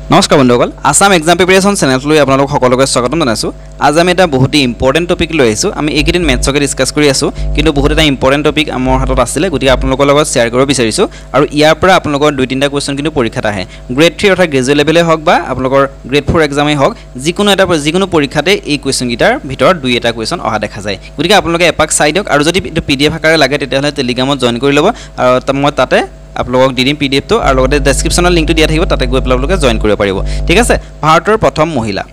নমস্কাৰ বন্ধুসকল Assam exam preparation চেনেললৈ আপোনালোক সকলোকে স্বাগতম জনাইছো আজি আমি এটা বহুত ইম্পৰ্টেন্ট টপিক লৈ আহিছো আমি এইকেদিন মেথছকে ডিসকাস কৰি আছো কিন্তু বহুত এটা ইম্পৰ্টেন্ট টপিক আমাৰ হাতত আছিল গতিকে আপোনালোকৰ লগত শেয়াৰ কৰিব বিচাৰিছো আৰু ইয়াৰ পৰা আপোনালোকৰ দুই তিনিটা কোৱেশ্চন কিন্তু পৰীক্ষাত আহে গ্ৰেড 3 অৰ্থাৎ গ্ৰেজুৱেট লেভেলে হওক বা আপোনালোকৰ গ্ৰেড 4 এক্সামে হওক যিকোনো পৰীক্ষাতে এই কোৱেশ্চন গিটাৰ ভিতৰত দুই এটা কোৱেশ্চন অহা দেখা যায় গতিকে আপোনালোকে এপাক চাই দিয়ক আৰু যদি পিডিএফ আকাৰে লাগে তেতিয়াহলে টেলিগ্ৰামত জয়েন কৰি ল'ব আৰু মই তাতে আপোনালোকক দিম পিডিএফ তো আৰু লগতে ডেসক্ৰিপচনৰ লিংকটো দিয়া থাকিব তাতে গৈ আপোনালোকে জয়েন কৰিব পাৰিব ঠিক আছে ভাৰতৰ প্ৰথম মহিলা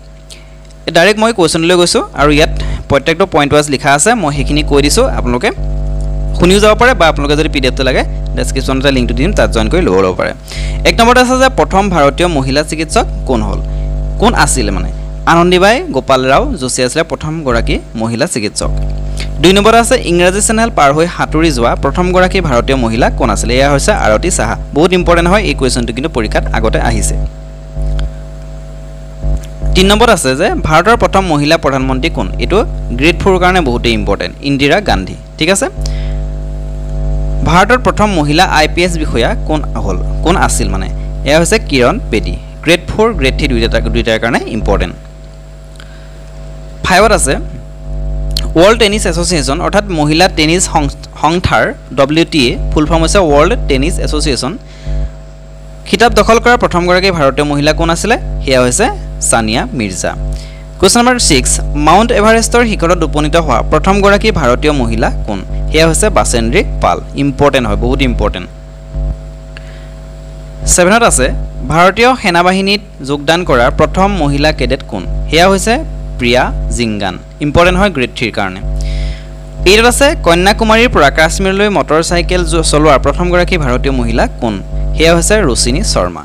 ডাইৰেক্ট মই কোৱেশ্চনলৈ গৈছো আৰু ইয়াত প্ৰত্যেকটো পইণ্ট ওয়াইজ লিখা আছে মই হেখিনি কৈ দিছো আপোনালোকে শুনিও যাব পাৰে বা আপোনালোকে যদি পিডিএফ তো লাগে ডেসক্ৰিপচনতে লিংকটো দিম তাত জয়েন কৰি ল'ব পাৰে এক নম্বৰত আছে যে প্ৰথম ভাৰতীয় মহিলা চিকিৎসক কোন হ'ল কোন আছিল মানে আনন্দীবাই গোপাল ৰাও যোশী আছিল প্ৰথম গৰাকী মহিলা চিকিৎসক দুই নম্বৰ আছে ইংৰাজী চেনেল পাৰ হৈ হাতুৰি যোৱা প্ৰথম গৰাকী ভাৰতীয় মহিলা কোন আছিল এয়া হৈছে আৰতি সাহা বহুত ইম্পৰ্টেন্ট হয় এই কোৱেশ্চনটো কিন্তু পৰীক্ষাত আগতে আহিছে তিন নম্বৰ আছে যে ভাৰতৰ প্ৰথম মহিলা প্ৰধানমন্ত্ৰী কোন এটো গ্ৰেড 4 কাৰণে বহুত ইম্পৰ্টেন্ট ইন্দিৰা গান্ধী ঠিক আছে ভাৰতৰ প্ৰথম মহিলা আইপিএস বিষয়া কোন আছিল মানে এয়া হৈছে কিৰণ বেদী গ্ৰেড 4 গ্ৰেড 3 দুইটাৰ কাৰণে ইম্পৰ্টেন্ট 5ত আছে World Tennis Association অৰ্থাৎ মহিলা টেনিস সংস্থাৰ WTA ফুল ফৰ্ম হৈছে World Tennis Association খিতাব দখল কৰা প্ৰথম গৰাকী ভাৰতীয় মহিলা কোন আছিল হেয়া হৈছে Sania Mirza question number 6 mount এভাৰেষ্টৰ শিখৰত উপনীত হোৱা প্ৰথম গৰাকী ভাৰতীয় মহিলা কোন হেয়া হৈছে বাসেন্দ্ৰী পাল ইম্পৰ্টেন্ট হয় বহুত ইম্পৰ্টেন্ট 7ত আছে ভাৰতীয় সেনাবাহিনীত যোগদান কৰা প্ৰথম মহিলা কেডেট কোন হেয়া হৈছে প্ৰিয়া জিংগান ইম্পৰ্টেন্ট হয় গ্ৰেড 3 কাৰণে এইত আছে কন্যাকুমাৰীৰ পৰা কাশ্মীৰলৈ মটৰচাইকেল চলোৱা প্ৰথম গৰাকী ভাৰতীয় মহিলা কোন হেয়া হৈছে ৰোশিনী শৰ্মা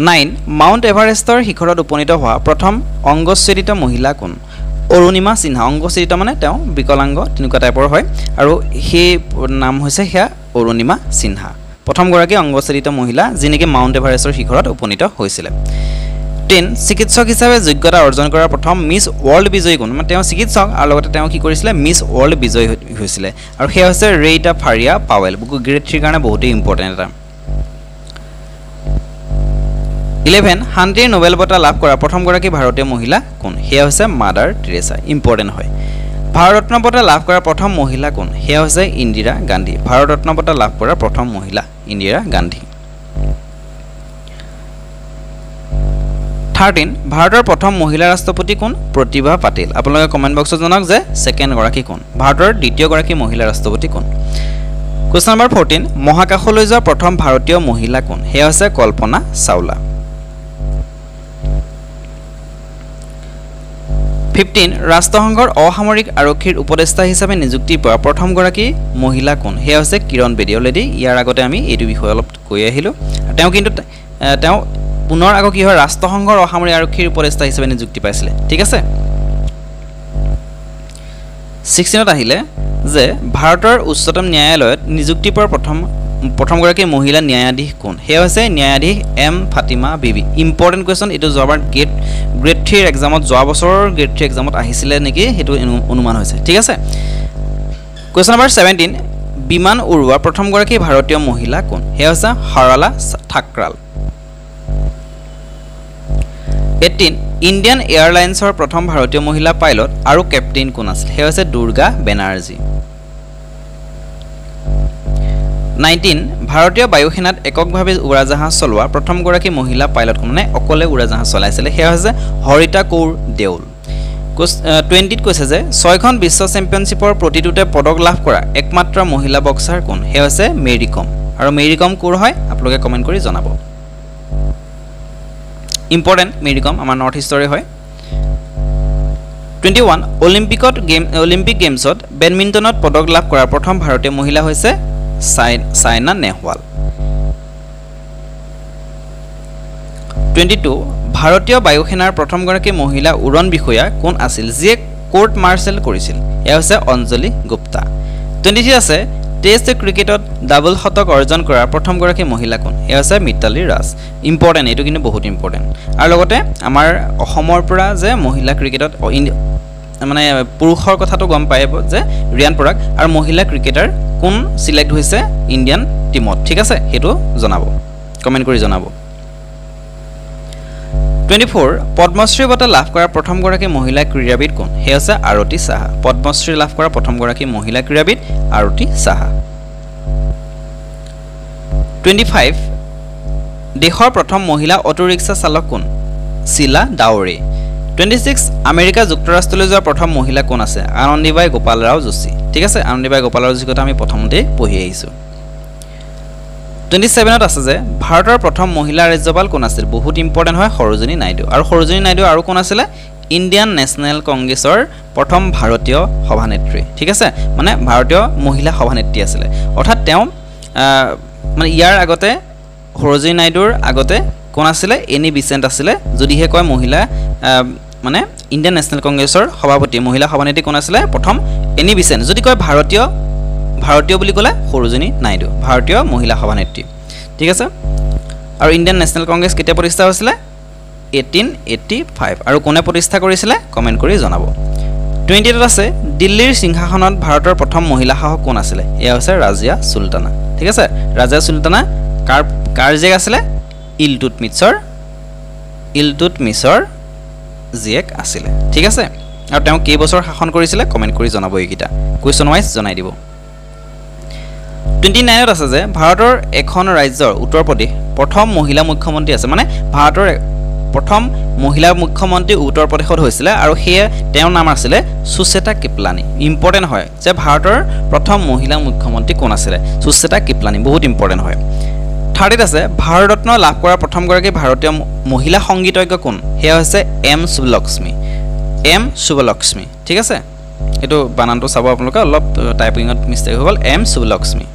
9 মাউন্ট এভাৰেষ্টৰ শিখৰত উপনীত হোৱা প্ৰথম অংগচ্ছেদিত মহিলা কোন অৰুণিমা সিনহা অংগচ্ছেদিত মানে তেওঁ বিকলাংগ তেনেকুৱা টাইপৰ হয় আৰু সেই নাম হৈছে হেয়া অৰুণিমা সিনহা প্ৰথম গৰাকী অংগচ্ছেদিত মহিলা যিনেকি মাউন্ট এভাৰেষ্টৰ শিখৰত উপনীত হৈছিল 10 চিকিৎসক হিচাপে যোগ্যতা অৰ্জন কৰা প্ৰথম মিস ওয়াৰ্ল্ড বিজয়ী কোন মানে তেওঁ চিকিৎসক আৰু লগতে তেওঁ কি কৰিছিল মিস ওয়াৰ্ল্ড বিজয়ী হৈছিল আৰু হেয়া হৈছে ৰেইটা ফাৰিয়া পাৱেল বুকু গ্ৰেড 3 কাৰণে বহুত ইম্পৰ্টেন্ট এটা 11 শান্তিৰ নোবেল বঁটা লাভ কৰা প্ৰথম গৰাকী ভাৰতীয় মহিলা কোন হেয়া হৈছে মাদাৰ টেৰেছা ইম্পৰ্টেন্ট হয় ভাৰত ৰত্ন বঁটা লাভ কৰা প্ৰথম মহিলা কোন হেয়া হৈছে ইন্দিৰা গান্ধী ভাৰত ৰত্ন বঁটা লাভ কৰা প্ৰথম মহিলা ইন্দিৰা গান্ধী 13 ভাৰতৰ প্ৰথম মহিলা ৰাষ্ট্ৰপতি কোন প্ৰতিভা পাটিল আপোনালোকে কমেন্ট বক্সত জনাওক যে সেকেন্ড গৰাকী কোন ভাৰতৰ দ্বিতীয় গৰাকী মহিলা ৰাষ্ট্ৰপতি কোন কোৱেশ্চন নম্বৰ 14 মহাকাশলৈ যোৱা প্ৰথম ভাৰতীয় মহিলা কোন হেয়া হৈছে কল্পনা চাওলা 15 ৰাষ্ট্ৰসংঘৰ অসামৰিক আৰক্ষীৰ উপদেষ্টা হিচাপে নিযুক্তি পোৱা প্ৰথম গৰাকী মহিলা কোন হেয়া হৈছে কিৰণ বেদী অলৰেডি ইয়াৰ আগতে আমি এইটো বিষয় অলপ কৈ আহিলো তেওঁ কিন্তু তেওঁ পুনৰ আগৰ কি হয় ৰাষ্ট্ৰসংঘৰ অসামৰিক আৰক্ষীৰ উপদেষ্টা হিচাপে নিযুক্তি পাইছিল ঠিক আছে 16ত আহিলে যে ভাৰতৰ উচ্চতম ন্যায়ালয়ত নিযুক্তি পোৱা প্ৰথম গৰাকী মহিলা ন্যায়াধীশ কোন হেয়া হৈছে ন্যায়াধীশ এম ফাতিমা বিবি ইম্পৰ্টেন্ট কোৱেশ্চন এটো যোৱাবাৰ গ্ৰেড 3 এক্সামত যোৱা বছৰৰ গ্ৰেড 3 এক্সামত আহিছিল নেকি হেতু অনুমান হৈছে ঠিক আছে কোৱেশ্চন নম্বৰ 17 বিমান উৰুৱা প্ৰথম গৰাকী ভাৰতীয় মহিলা কোন হেয়া হৈছে হৰলা ঠাকৰাল 18 ইন্ডিয়ান এয়াৰলাইন্সৰ প্ৰথম ভাৰতীয় মহিলা পাইলট আৰু কেপ্টেইন কোন আছিল হেয়া হৈছে দুৰ্গা বেনাৰ্জী 19 ভাৰতীয় বায়ুসেনাত এককভাৱে উৰাজাহাজ চলোৱা প্ৰথম গৰাকী মহিলা পাইলট মানে অকলে উৰাজাহাজ চলাইছিল হেয়া হৈছে হৰিতা কৌৰ দেউল 20ত কৈছে যে 6খন বিশ্ব চেম্পিয়নশ্বিপৰ প্ৰতিটোতে পদক লাভ কৰা একমাত্ৰ মহিলা বক্সাৰ কোন হেয়া হৈছে মেৰী কম আৰু মেৰী কম কোৰ হয় আপোনালোকে কমেন্ট কৰি জনাব ইম্পৰ্টেন্ট মেৰী কম আমাৰ নৰ্থ ইষ্টৰে হয় 21 অলিম্পিক গেমছত বেডমিণ্টনত পদক লাভ কৰা প্ৰথম ভাৰতীয় মহিলা হৈছে সাইনা নেহৱাল 22 ভাৰতীয় বায়ুসেনাৰ প্ৰথম গৰাকী মহিলা উৰণ বিষয়া কোন আছিল যিয়ে কোৰ্ট মাৰ্চেল কৰিছিল এয়া হৈছে অঞ্জলি গুপ্তা 23 আছে টেষ্ট ক্ৰিকেটত ডাবল শতক অৰ্জন কৰা প্ৰথম গৰাকী মহিলা কোন এয়া হৈছে মিতালী ৰাজ ইম্পৰ্টেন্ট এটো কিন্তু বহুত ইম্পৰ্টেন্ট আৰু লগতে আমাৰ অসমৰ পৰা যে মহিলা ক্ৰিকেটত মানে পুৰুষৰ কথাটো গম পাইব যে ৰিয়ান পৰাগ আৰু মহিলা ক্ৰিকেটাৰ কোন সিলেক্ট হৈছে ইন্ডিয়ান টিমত ঠিক আছে হেতু জনাব কমেন্ট কৰি জনাব 24 পদ্মশ্ৰী বঁটা লাভ কৰা প্ৰথম গৰাকী মহিলা ক্ৰীড়াবিদ কোন হে আছে আৰতি সাহা পদ্মশ্ৰী লাভ কৰা প্ৰথম গৰাকী মহিলা ক্ৰীড়াবিদ আৰতি সাহা 25 দেশৰ প্ৰথম মহিলা অটো ৰিক্সা চালক কোন শিলা ডাওৰে 26 আমেৰিকা যুক্তৰাষ্ট্ৰলৈ যোৱা প্ৰথম মহিলা কোন আছে আনন্দীবাই গোপাল ৰাও যোশী ঠিক আছে আনন্দীবাই গোপাল ৰাও যোশী কথা আমি প্ৰথমতে পঢ়ি আহিছো 27 ত আছে যে ভাৰতৰ প্ৰথম মহিলা ৰাজ্যপাল কোন আছিল বহুত ইম্পৰ্টেন্ট হয় সৰোজিনী নাইডু আৰু সৰোজিনী নাইডু আৰু কোন আছিল ইণ্ডিয়ান নেশনেল কংগ্ৰেছৰ প্ৰথম ভাৰতীয় সভানেত্ৰী ঠিক আছে মানে ভাৰতীয় মহিলা সভানেত্ৰী আছিল অৰ্থাৎ তেওঁ মানে ইয়াৰ আগতে সৰোজিনী নাইডুৰ আগতে কোন আছিল এনি বিচেন্ট আছিল যদিহে কয় মহিলা মানে ইণ্ডিয়ান নেশনেল কংগ্ৰেছৰ সভাপতি মহিলা সভানেত্ৰী কোন আছিল প্ৰথম এনি বিচেন্ট যদি কয় ভাৰতীয় বুলি ক'লে সৰোজিনী নাইডু ভাৰতীয় মহিলা সভানেত্ৰী ঠিক আছে আৰু ইণ্ডিয়ান নেশনেল কংগ্ৰেছ কেতিয়া প্ৰতিষ্ঠা হৈছিল 1885 আৰু কোনে প্ৰতিষ্ঠা কৰিছিল কমেন্ট কৰি জনাব 28 ত আছে দিল্লীৰ সিংহাসনত ভাৰতৰ প্ৰথম মহিলা শাসক কোন আছিল এয়া হৈছে ৰাজিয়া সুলতানা ঠিক আছে ৰাজিয়া সুলতানা কাৰ জেগ আছিল ইলতুৎমিছৰ জিয়েক আছিল ঠিক আছে আৰু তেওঁ কেই বছৰ শাসন কৰিছিল কমেন্ট কৰি জনাব এইকিটা কোৱেশ্চন ওয়াইজ জনাই দিব 29 ত আছে যে ভাৰতৰ এখন ৰাজ্যৰ উত্তৰ প্ৰদেশ প্ৰথম মহিলা মুখ্যমন্ত্ৰী আছে মানে ভাৰতৰ প্ৰথম মহিলা মুখ্যমন্ত্ৰী উত্তৰ প্ৰদেশত হৈছিল আৰু হেয়া তেওঁৰ নাম আছিল সুচেতা কিপলানি ইম্পৰ্টেন্ট হয় যে ভাৰতৰ প্ৰথম মহিলা মুখ্যমন্ত্ৰী কোন আছিল সুচেতা কিপলানি বহুত ইম্পৰ্টেন্ট হয় 30 ত আছে ভাৰত ৰত্ন লাভ কৰা প্ৰথম গৰাকী ভাৰতীয় মহিলা সংগীতজ্ঞ কোন হেয়া হৈছে এম শুভলক্ষ্মী ঠিক আছে এটো বানানটো চাব আপোনালোকে অলপ টাইপিংত মিস্টেক হৈ গল এম শুভলক্ষ্মী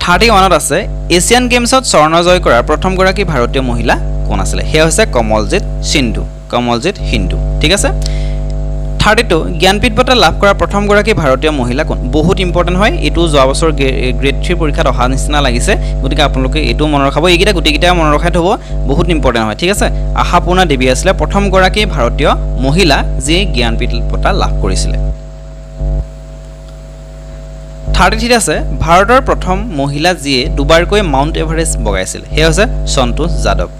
31 ত আছে এছিয়ান গেমছত স্বৰ্ণ জয় কৰা প্ৰথম গৰাকী ভাৰতীয় মহিলা কোন আছিল হেয়া হৈছে কমলজিৎ সিন্ধু ঠিক আছে 32 জ্ঞানপীঠ বঁটা লাভ কৰা প্ৰথম গৰাকী ভাৰতীয় মহিলা কোন বহুত ইম্পৰ্টেন্ট হয় এটো যোৱা বছৰ গ্ৰেড 3 পৰীক্ষাত অহা নিচিনা লাগিছে গতিকে আপোনালোকে এটো মনত ৰাখিব এইকিটা গুটিকিটা মনত ৰাখাই থব বহুত ইম্পৰ্টেন্ট হয় ঠিক আছে আশাপূৰ্ণা দেৱী আছিল প্ৰথম গৰাকী ভাৰতীয় মহিলা যি জ্ঞানপীঠ বঁটা লাভ কৰিছিল 33 আছে ভাৰতৰ প্ৰথম মহিলা যিয়ে দুবাৰকৈ মাউণ্ট এভাৰেষ্ট বগাইছিল হে হৈছে সন্তোষ যাদৱ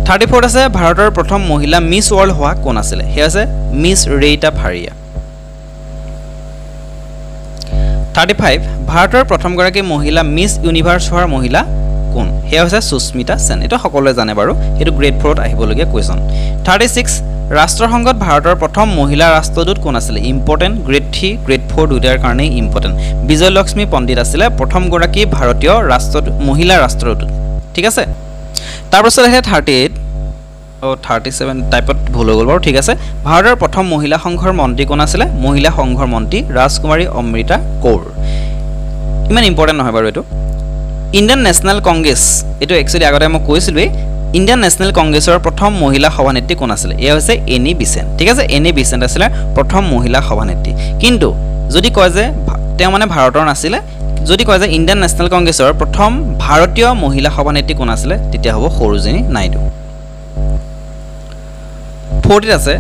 34 আছে ভাৰতৰ প্ৰথম মহিলা মিছ ওয়াৰ্ল্ড হোৱা কোন আছিল হে আছে মিছ ৰেইটা ভাৰিয়া 35 ভাৰতৰ প্ৰথম গৰাকী মহিলা মিছ ইউনিভাৰ্স হোৱাৰ মহিলা কোন হে হৈছে সুস্মিতা সেন এটা সকলোৱে জানে বাৰু এটো গ্ৰেড 4 ত আহিবলগীয়া কোৱেশ্চন 36 ৰাষ্ট্ৰসংঘত ভাৰতৰ প্ৰথম মহিলা ৰাষ্ট্ৰদূত কোন আছিল ইম্পৰ্টেন্ট গ্ৰেড 3 গ্ৰেড 4 দুটাৰ কাৰণে ইম্পৰ্টেন্ট বিজয়লক্ষ্মী পণ্ডিত আছিল প্ৰথম গৰাকী ভাৰতীয় মহিলা ৰাষ্ট্ৰদূত ঠিক আছে তাৰপিছত আছে 38 ও 37 টাইপত ভুল হৈ গল বাৰু ঠিক আছে ভাৰতৰ প্ৰথম মহিলা সংঘৰ মন্ত্ৰী কোন আছিল মহিলা সংঘৰ মন্ত্ৰী ৰাজকুমাৰী অমৃতা কৌৰ ইমান ইম্পৰ্টেন্ট নহয় বাৰু এটো ইণ্ডিয়ান নেশনেল কংগ্ৰেছ এটো একচুয়ালি আগতে মই কৈছিলই ইণ্ডিয়ান নেশনেল কংগ্ৰেছৰ প্ৰথম মহিলা সভানেত্ৰী কোন আছিল এয়া হৈছে এনি বিচেন্ট ঠিক আছে এনি বিচেন্ট আছিল প্ৰথম মহিলা সভানেত্ৰী কিন্তু যদি কয় যে তেওঁ মানে ভাৰতৰ নাছিল যদি কয় যে ইণ্ডিয়ান নেশনেল কংগ্ৰেছৰ প্ৰথম ভাৰতীয় মহিলা সভানেত্ৰী কোন আছিল তেতিয়া হ'ব সৰোজিনী নাইডু 40 আছে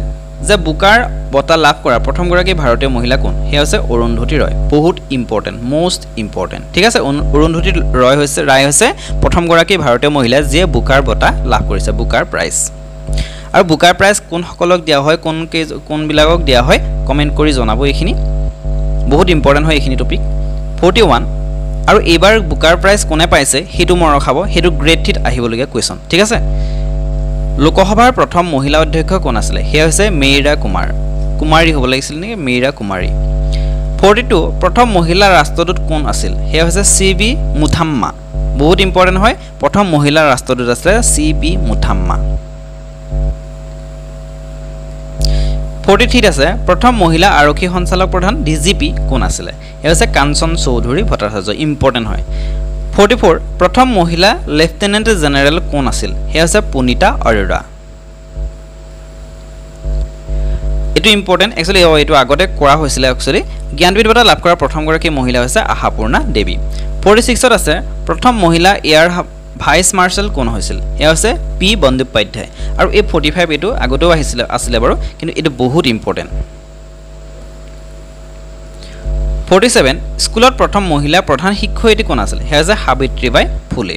যে বুকাৰ বঁটা লাভ কৰা প্ৰথম গৰাকী ভাৰতীয় মহিলা কোন হে হৈছে অৰুন্ধতী ৰয় বহুত ইম্পৰ্টেন্ট মোস্ট ইম্পৰ্টেন্ট ঠিক আছে অৰুন্ধতী ৰয় হৈছে প্ৰথম গৰাকী ভাৰতীয় মহিলা যিয়ে বুকাৰ বঁটা লাভ কৰিছে বুকাৰ প্ৰাইজ আৰু বুকাৰ প্ৰাইজ কোন সকলক দিয়া হয় কোন বিলাকক দিয়া হয় কমেন্ট কৰি জনাব এইখিনি বহুত ইম্পৰ্টেন্ট হয় এইখিনি টপিক 41 আৰু এবাৰ বুকাৰ প্ৰাইজ কোনে পাইছে হেতু মন ৰখাব হেতু গ্ৰেড 3 ত আহিবলগীয়া কোৱেশ্চন ঠিক আছে লোকসভাৰ প্ৰথম মহিলা অধ্যক্ষ কোন আছিল হে হৈছে মেইৰা কুমাৰী হ'ব লাগিছিল নে মেইৰা কুমাৰী 42 প্ৰথম মহিলা ৰাষ্ট্ৰদূত কোন আছিল হে হৈছে সিবি মুথাম্মা বহুত ইম্পৰ্টেন্ট হয় প্ৰথম মহিলা ৰাষ্ট্ৰদূত আছিল সিবি মুথাম্মা 43 আছে প্ৰথম মহিলা আৰক্ষী সঞ্চালক প্ৰধান ডিজিপি কোন আছিল হে হৈছে কাঞ্চন চৌধুৰী ভট্টাচাৰ্য ইম্পৰ্টেন্ট হয় 44 প্ৰথম মহিলা লেফটেনেন্ট জেনেৰেল কোন আছিল হে হৈছে পুনিতা অৰোৰা এটো ইম্পৰ্টেন্ট একচুয়ালি এটো আগতে কৰা হৈছিল একচুয়ালি জ্ঞানপীঠ বঁটা লাভ কৰা প্ৰথম গৰাকী মহিলা হৈছে আশাপূৰ্ণা দেৱী 46 ত আছে প্ৰথম মহিলা এয়াৰ ভাইস মাৰ্শাল কোন হৈছিল হে হৈছে পি বন্দ্যোপাধ্যায় আৰু এই 45 এটো আগতেও আছিল বাৰু কিন্তু এটো বহুত ইম্পৰ্টেন্ট 47 স্কুলত প্ৰথম মহিলা প্ৰধান শিক্ষয়িত্ৰী কোন আছিল হে আছে সাবিত্ৰীবাই ফুলে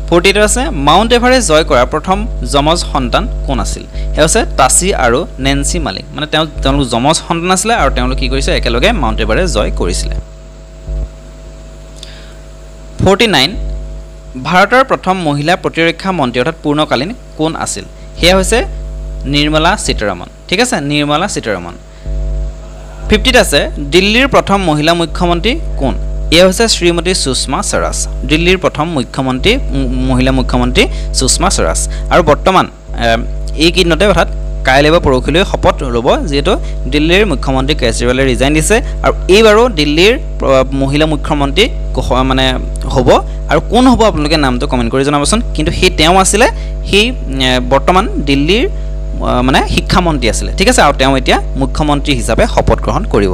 48 আছে মাউণ্ট এভাৰেষ্ট জয় কৰা প্ৰথম যমজ সন্তান কোন আছিল হে আছে তাচি আৰু নেন্সি মালিক মানে তেওঁলোক যমজ সন্তান আছিল আৰু তেওঁলোক কি কৰিছে একেলগে মাউণ্ট এভাৰেষ্ট জয় কৰিছিল 49 ভাৰতৰ প্ৰথম মহিলা প্ৰতিৰক্ষা মন্ত্ৰী অৰ্থাৎ পূৰ্ণকালীন কোন আছিল হে হৈছে নিৰ্মলা সীতাৰামন ঠিক আছে নিৰ্মলা সীতাৰামন 50 আছে দিল্লীৰ প্ৰথম মহিলা মুখ্যমন্ত্ৰী কোন এয়া হৈছে শ্ৰীমতী সুষমা স্বৰাজ দিল্লীৰ প্ৰথম মহিলা মুখ্যমন্ত্ৰী সুষমা স্বৰাজ আৰু বৰ্তমান এই কিদিনতে অৰ্থাৎ কাইলৈ বা পৰহিলৈ শপত ল'ব যেহেতু দিল্লীৰ মুখ্যমন্ত্ৰী কেজৰিৱালে ৰিজাইন দিছে আৰু এইবাৰো দিল্লীৰ মহিলা মুখ্যমন্ত্ৰী মানে হ'ব আৰু কোন হ'ব আপোনালোকে নামটো কমেন্ট কৰি জনাবচোন কিন্তু সেই তেওঁ আছিলে সেই বৰ্তমান দিল্লীৰ মানে শিক্ষামন্ত্ৰী আছিলে ঠিক আছে আৰু তেওঁ এতিয়া মুখ্যমন্ত্ৰী হিচাপে শপত গ্ৰহণ কৰিব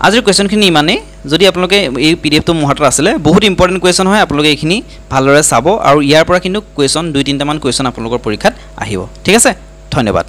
আজিৰ কোৱেশ্চনখিনি ইমানেই যদি আপোনালোকে এই পিডিএফটো মুহাৰত আছিলে বহুত ইম্পৰ্টেন্ট কোৱেশ্চন হয় আপোনালোকে এইখিনি ভালদৰে চাব আৰু ইয়াৰ পৰা কিন্তু কোৱেশ্চন 2-3টা মান কোৱেশ্চন আপোনালোকৰ পৰীক্ষাত আহিব ঠিক আছে ধন্যবাদ